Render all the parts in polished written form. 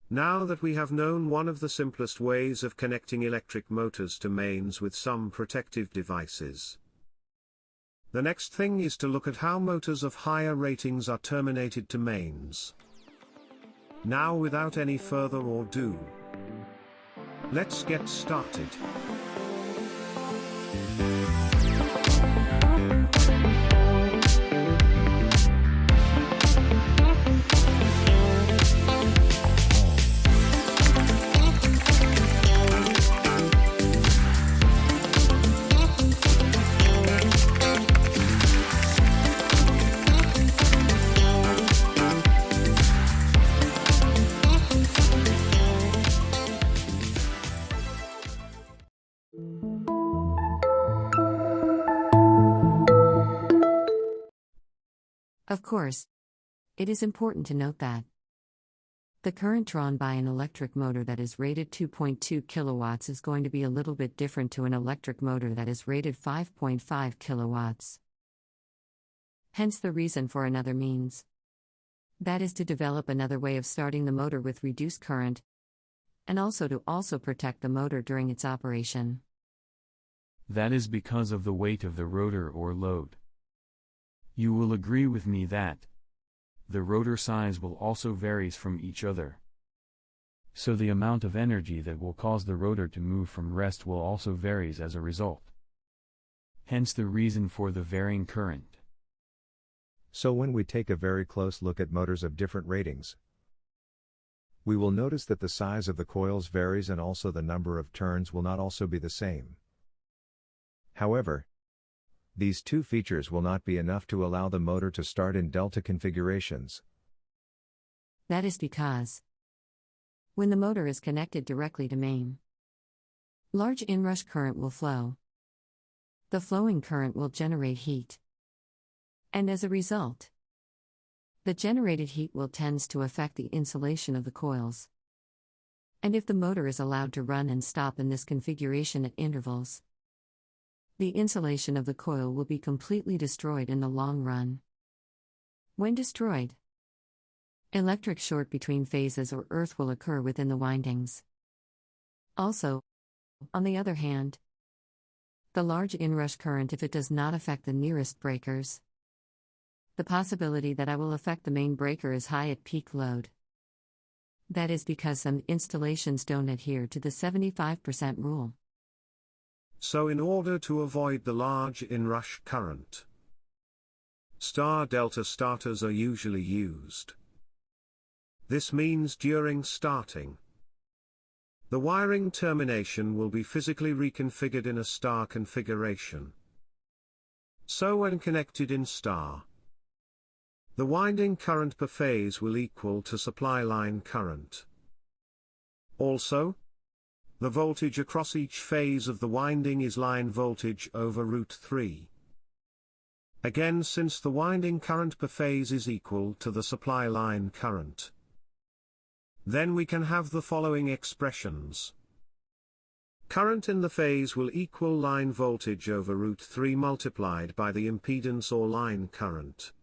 Now that we have known one of the simplest ways of connecting electric motors to mains with some protective devices, the next thing is to look at how motors of higher ratings are terminated to mains. Now, without any further ado, let's get started. Of course, it is important to note that the current drawn by an electric motor that is rated 2.2 kilowatts is going to be a little bit different to an electric motor that is rated 5.5 kilowatts. Hence the reason for another means. That is to develop another way of starting the motor with reduced current, and also to protect the motor during its operation. That is because of the weight of the rotor or load. You will agree with me that the rotor size will also varies from each other. So the amount of energy that will cause the rotor to move from rest will also varies as a result. Hence the reason for the varying current. So when we take a very close look at motors of different ratings, we will notice that the size of the coils varies and also the number of turns will not also be the same. However, these two features will not be enough to allow the motor to start in delta configurations. That is because when the motor is connected directly to main, large inrush current will flow. The flowing current will generate heat. And as a result, the generated heat will tend to affect the insulation of the coils. And if the motor is allowed to run and stop in this configuration at intervals, the insulation of the coil will be completely destroyed in the long run. When destroyed, electric short between phases or earth will occur within the windings. Also, on the other hand, the large inrush current, if it does not affect the nearest breakers, the possibility that it will affect the main breaker is high at peak load. That is because some installations don't adhere to the 75% rule. So in order to avoid the large inrush current, star-delta starters are usually used. This means during starting, the wiring termination will be physically reconfigured in a star configuration. So when connected in star, the winding current per phase will equal to supply line current. Also, the voltage across each phase of the winding is line voltage over √3. Again, since the winding current per phase is equal to the supply line current, then we can have the following expressions. Current in the phase will equal line voltage over √3 multiplied by the impedance or line current.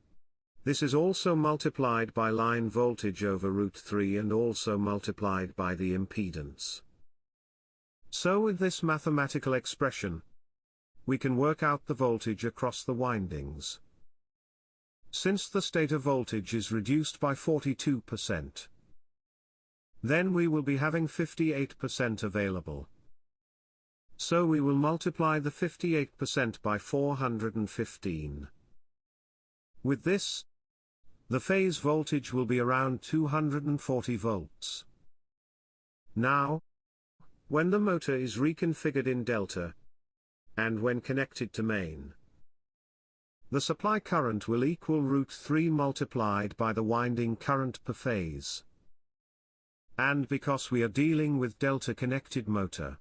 This is also multiplied by line voltage over √3 and also multiplied by the impedance. So with this mathematical expression, we can work out the voltage across the windings. Since the stator voltage is reduced by 42%, then we will be having 58% available. So we will multiply the 58% by 415. With this, the phase voltage will be around 240 volts. Now, when the motor is reconfigured in delta, and when connected to main, the supply current will equal √3 multiplied by the winding current per phase. And because we are dealing with delta connected motor,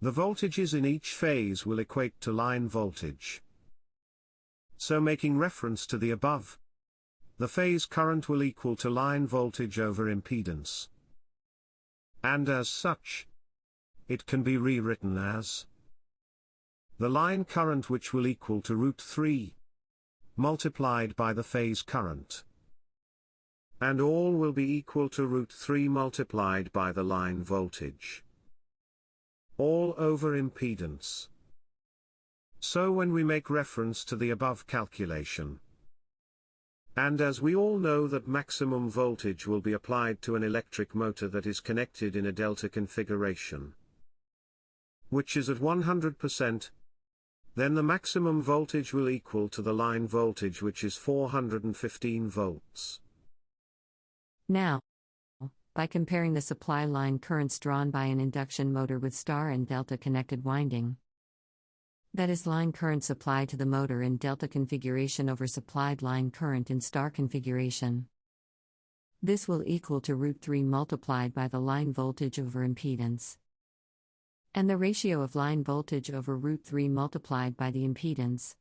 the voltages in each phase will equate to line voltage. So making reference to the above, the phase current will equal to line voltage over impedance. And as such, it can be rewritten as the line current, which will equal to √3 multiplied by the phase current. And all will be equal to root 3 multiplied by the line voltage. All over impedance. So when we make reference to the above calculation, and as we all know that maximum voltage will be applied to an electric motor that is connected in a delta configuration, which is at 100%, then the maximum voltage will equal to the line voltage, which is 415 volts. Now, by comparing the supply line currents drawn by an induction motor with star and delta connected winding, that is line current supplied to the motor in delta configuration over supplied line current in star configuration, this will equal to root 3 multiplied by the line voltage over impedance. And the ratio of line voltage over root 3 multiplied by the impedance,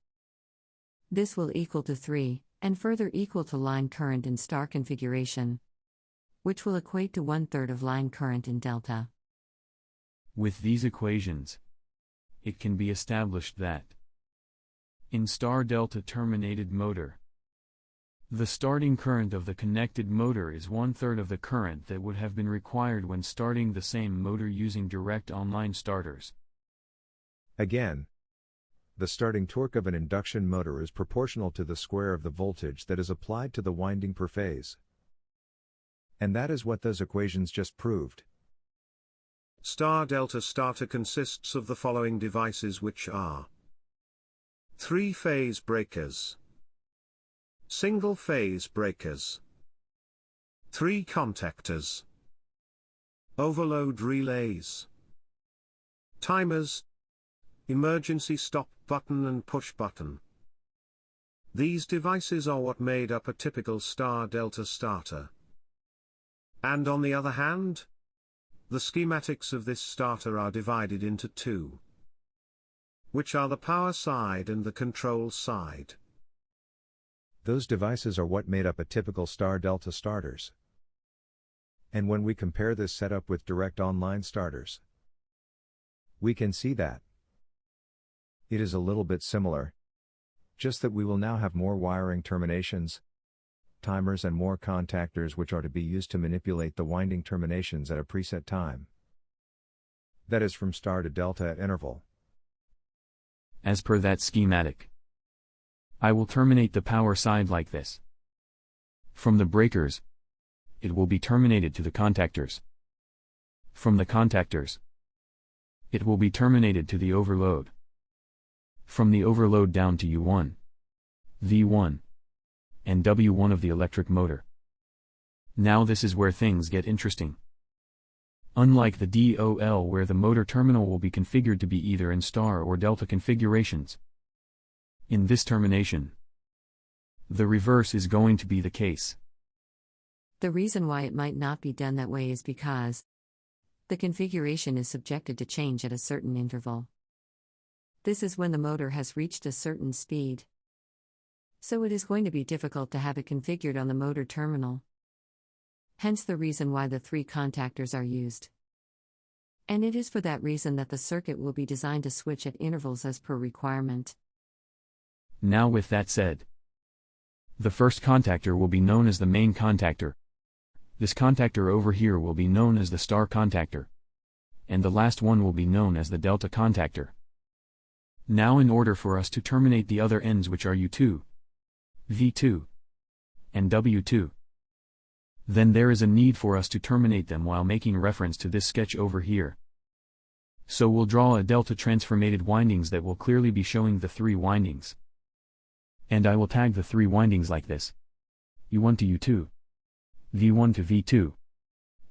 this will equal to 3, and further equal to line current in star configuration, which will equate to 1/3 of line current in delta. With these equations, it can be established that in star delta terminated motor, the starting current of the connected motor is 1/3 of the current that would have been required when starting the same motor using direct online starters. Again, the starting torque of an induction motor is proportional to the square of the voltage that is applied to the winding per phase. And that is what those equations just proved. Star delta starter consists of the following devices, which are 3-phase breakers, single-phase breakers, 3 contactors, overload relays, timers, emergency stop button and push button. These devices are what made up a typical star delta starter. And on the other hand, the schematics of this starter are divided into two, which are the power side and the control side. Those devices are what made up a typical star delta starters. And when we compare this setup with direct online starters, we can see that it is a little bit similar, just that we will now have more wiring terminations, timers and more contactors which are to be used to manipulate the winding terminations at a preset time. That is from star to delta at interval. As per that schematic, I will terminate the power side like this. From the breakers, it will be terminated to the contactors. From the contactors, it will be terminated to the overload. From the overload down to U1, V1, and W1 of the electric motor. Now this is where things get interesting. Unlike the DOL where the motor terminal will be configured to be either in star or delta configurations, in this termination, the reverse is going to be the case. The reason why it might not be done that way is because the configuration is subjected to change at a certain interval. This is when the motor has reached a certain speed. So it is going to be difficult to have it configured on the motor terminal. Hence the reason why the 3 contactors are used. And it is for that reason that the circuit will be designed to switch at intervals as per requirement. Now with that said, the first contactor will be known as the main contactor. This contactor over here will be known as the star contactor. And the last one will be known as the delta contactor. Now in order for us to terminate the other ends, which are U2, V2, and W2, then there is a need for us to terminate them while making reference to this sketch over here. So we'll draw a delta transformated windings that will clearly be showing the 3 windings. And I will tag the 3 windings like this: U1 to U2, V1 to V2,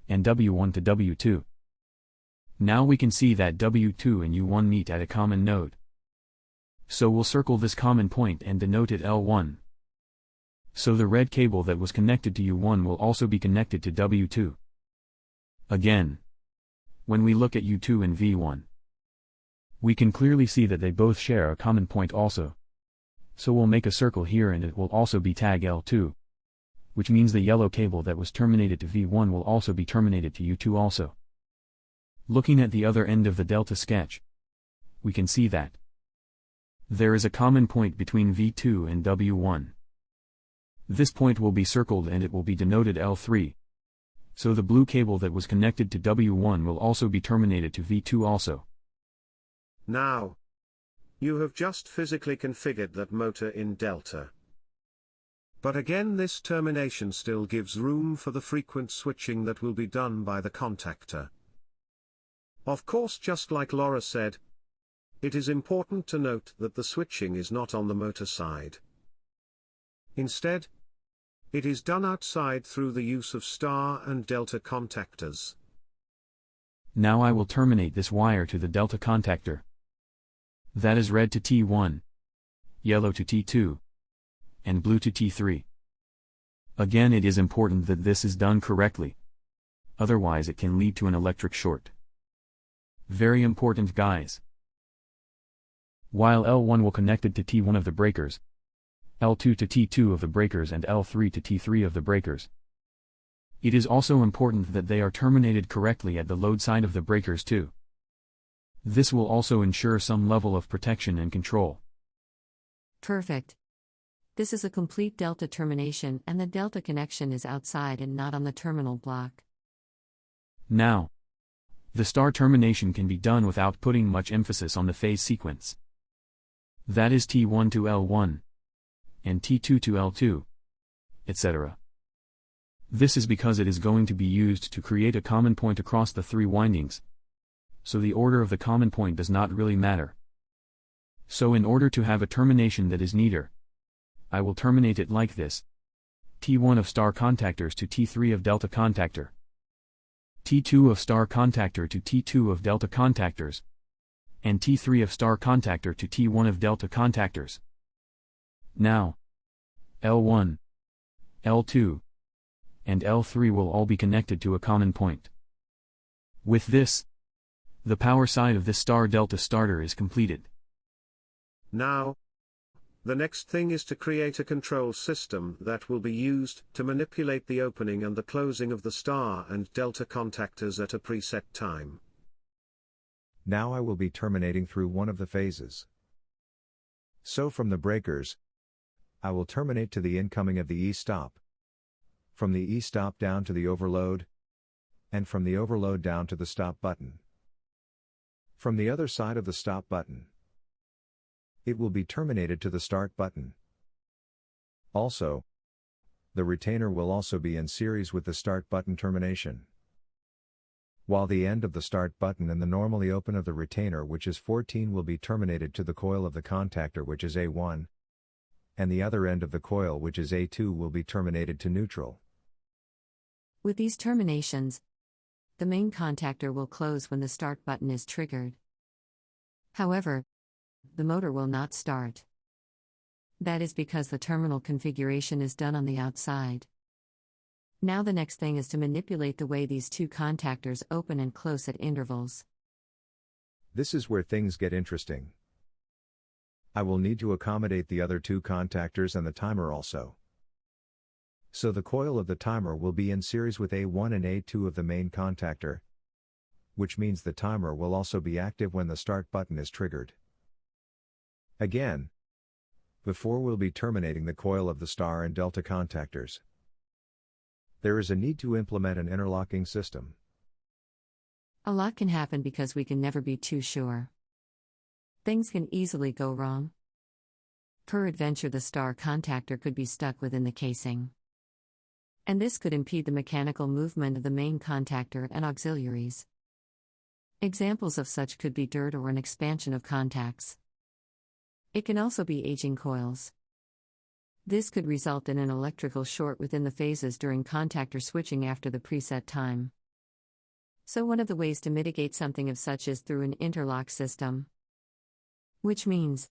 and W1 to W2. Now we can see that W2 and U1 meet at a common node. So we'll circle this common point and denote it L1. So the red cable that was connected to U1 will also be connected to W2. Again, when we look at U2 and V1, we can clearly see that they both share a common point also. So we'll make a circle here and it will also be tag L2, which means the yellow cable that was terminated to V1 will also be terminated to U2 also. Looking at the other end of the delta sketch, we can see that there is a common point between V2 and W1. This point will be circled and it will be denoted L3. So the blue cable that was connected to W1 will also be terminated to V2 also. Now, you have just physically configured that motor in delta. But again, this termination still gives room for the frequent switching that will be done by the contactor. Of course, just like Laura said, it is important to note that the switching is not on the motor side. Instead, it is done outside through the use of star and delta contactors. Now I will terminate this wire to the delta contactor. That is red to T1, yellow to T2, and blue to T3. Again, it is important that this is done correctly. Otherwise it can lead to an electric short. Very important, guys. While L1 will connected to T1 of the breakers, L2 to T2 of the breakers and L3 to T3 of the breakers. It is also important that they are terminated correctly at the load side of the breakers too. This will also ensure some level of protection and control. Perfect. This is a complete delta termination and the delta connection is outside and not on the terminal block. Now, the star termination can be done without putting much emphasis on the phase sequence. That is T1 to L1, and T2 to L2, etc. This is because it is going to be used to create a common point across the three windings. So the order of the common point does not really matter. So in order to have a termination that is neater, I will terminate it like this. T1 of star contactors to T3 of delta contactor. T2 of star contactor to T2 of delta contactors. And T3 of star contactor to T1 of delta contactors. Now, L1, L2, and L3 will all be connected to a common point. With this, the power side of this star delta starter is completed. Now, the next thing is to create a control system that will be used to manipulate the opening and the closing of the star and delta contactors at a preset time. Now I will be terminating through one of the phases. So from the breakers, I will terminate to the incoming of the E-stop. From the E-stop down to the overload, and from the overload down to the stop button. From the other side of the stop button, it will be terminated to the start button. Also, the retainer will also be in series with the start button termination. While the end of the start button and the normally open of the retainer, which is 14, will be terminated to the coil of the contactor, which is A1, and the other end of the coil, which is A2, will be terminated to neutral. With these terminations, the main contactor will close when the start button is triggered. However, the motor will not start. That is because the terminal configuration is done on the outside. Now the next thing is to manipulate the way these two contactors open and close at intervals. This is where things get interesting. I will need to accommodate the other two contactors and the timer also. So the coil of the timer will be in series with A1 and A2 of the main contactor, which means the timer will also be active when the start button is triggered. Again, before we'll be terminating the coil of the star and delta contactors, there is a need to implement an interlocking system. A lot can happen because we can never be too sure. Things can easily go wrong. Peradventure, the star contactor could be stuck within the casing. And this could impede the mechanical movement of the main contactor and auxiliaries. Examples of such could be dirt or an expansion of contacts. It can also be aging coils. This could result in an electrical short within the phases during contactor switching after the preset time. So one of the ways to mitigate something of such is through an interlock system. Which means,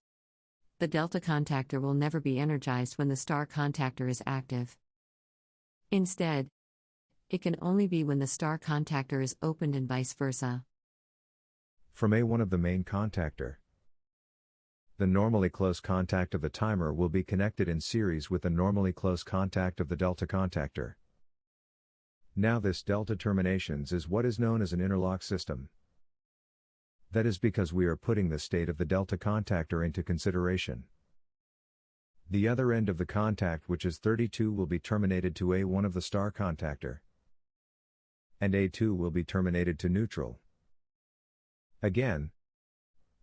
the delta contactor will never be energized when the star contactor is active. Instead, it can only be when the star contactor is opened and vice versa. From A1 of the main contactor, the normally close contact of the timer will be connected in series with the normally close contact of the delta contactor. Now this delta terminations is what is known as an interlock system. That is because we are putting the state of the delta contactor into consideration. The other end of the contact, which is 32, will be terminated to A1 of the star contactor, and A2 will be terminated to neutral. Again,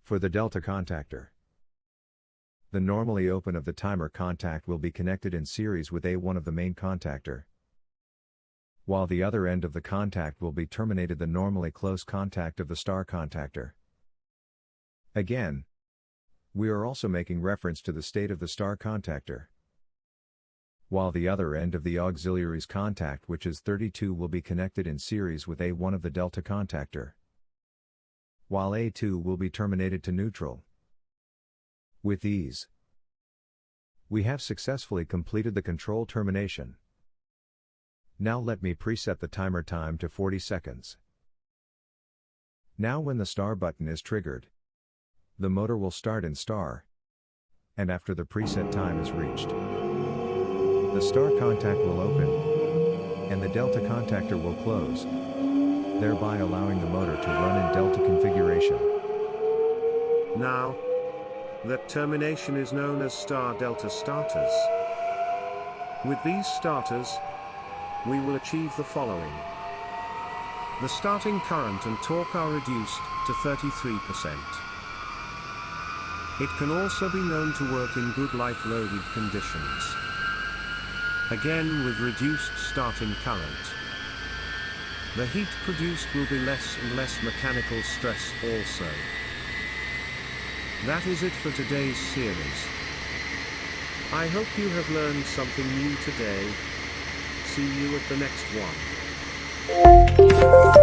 for the delta contactor, the normally open of the timer contact will be connected in series with A1 of the main contactor, while the other end of the contact will be terminated the normally close contact of the star contactor. Again, we are also making reference to the state of the star contactor, while the other end of the auxiliaries contact, which is 32, will be connected in series with A1 of the delta contactor, while A2 will be terminated to neutral. With these, we have successfully completed the control termination. Now let me preset the timer time to 40 seconds. Now when the star button is triggered, the motor will start in star, and after the preset time is reached, the star contact will open, and the delta contactor will close, thereby allowing the motor to run in delta configuration. Now, that termination is known as star-delta starters. With these starters, we will achieve the following. The starting current and torque are reduced to 33%. It can also be known to work in good light loaded conditions. Again with reduced starting current. The heat produced will be less and less mechanical stress also. That is it for today's series. I hope you have learned something new today. See you at the next one.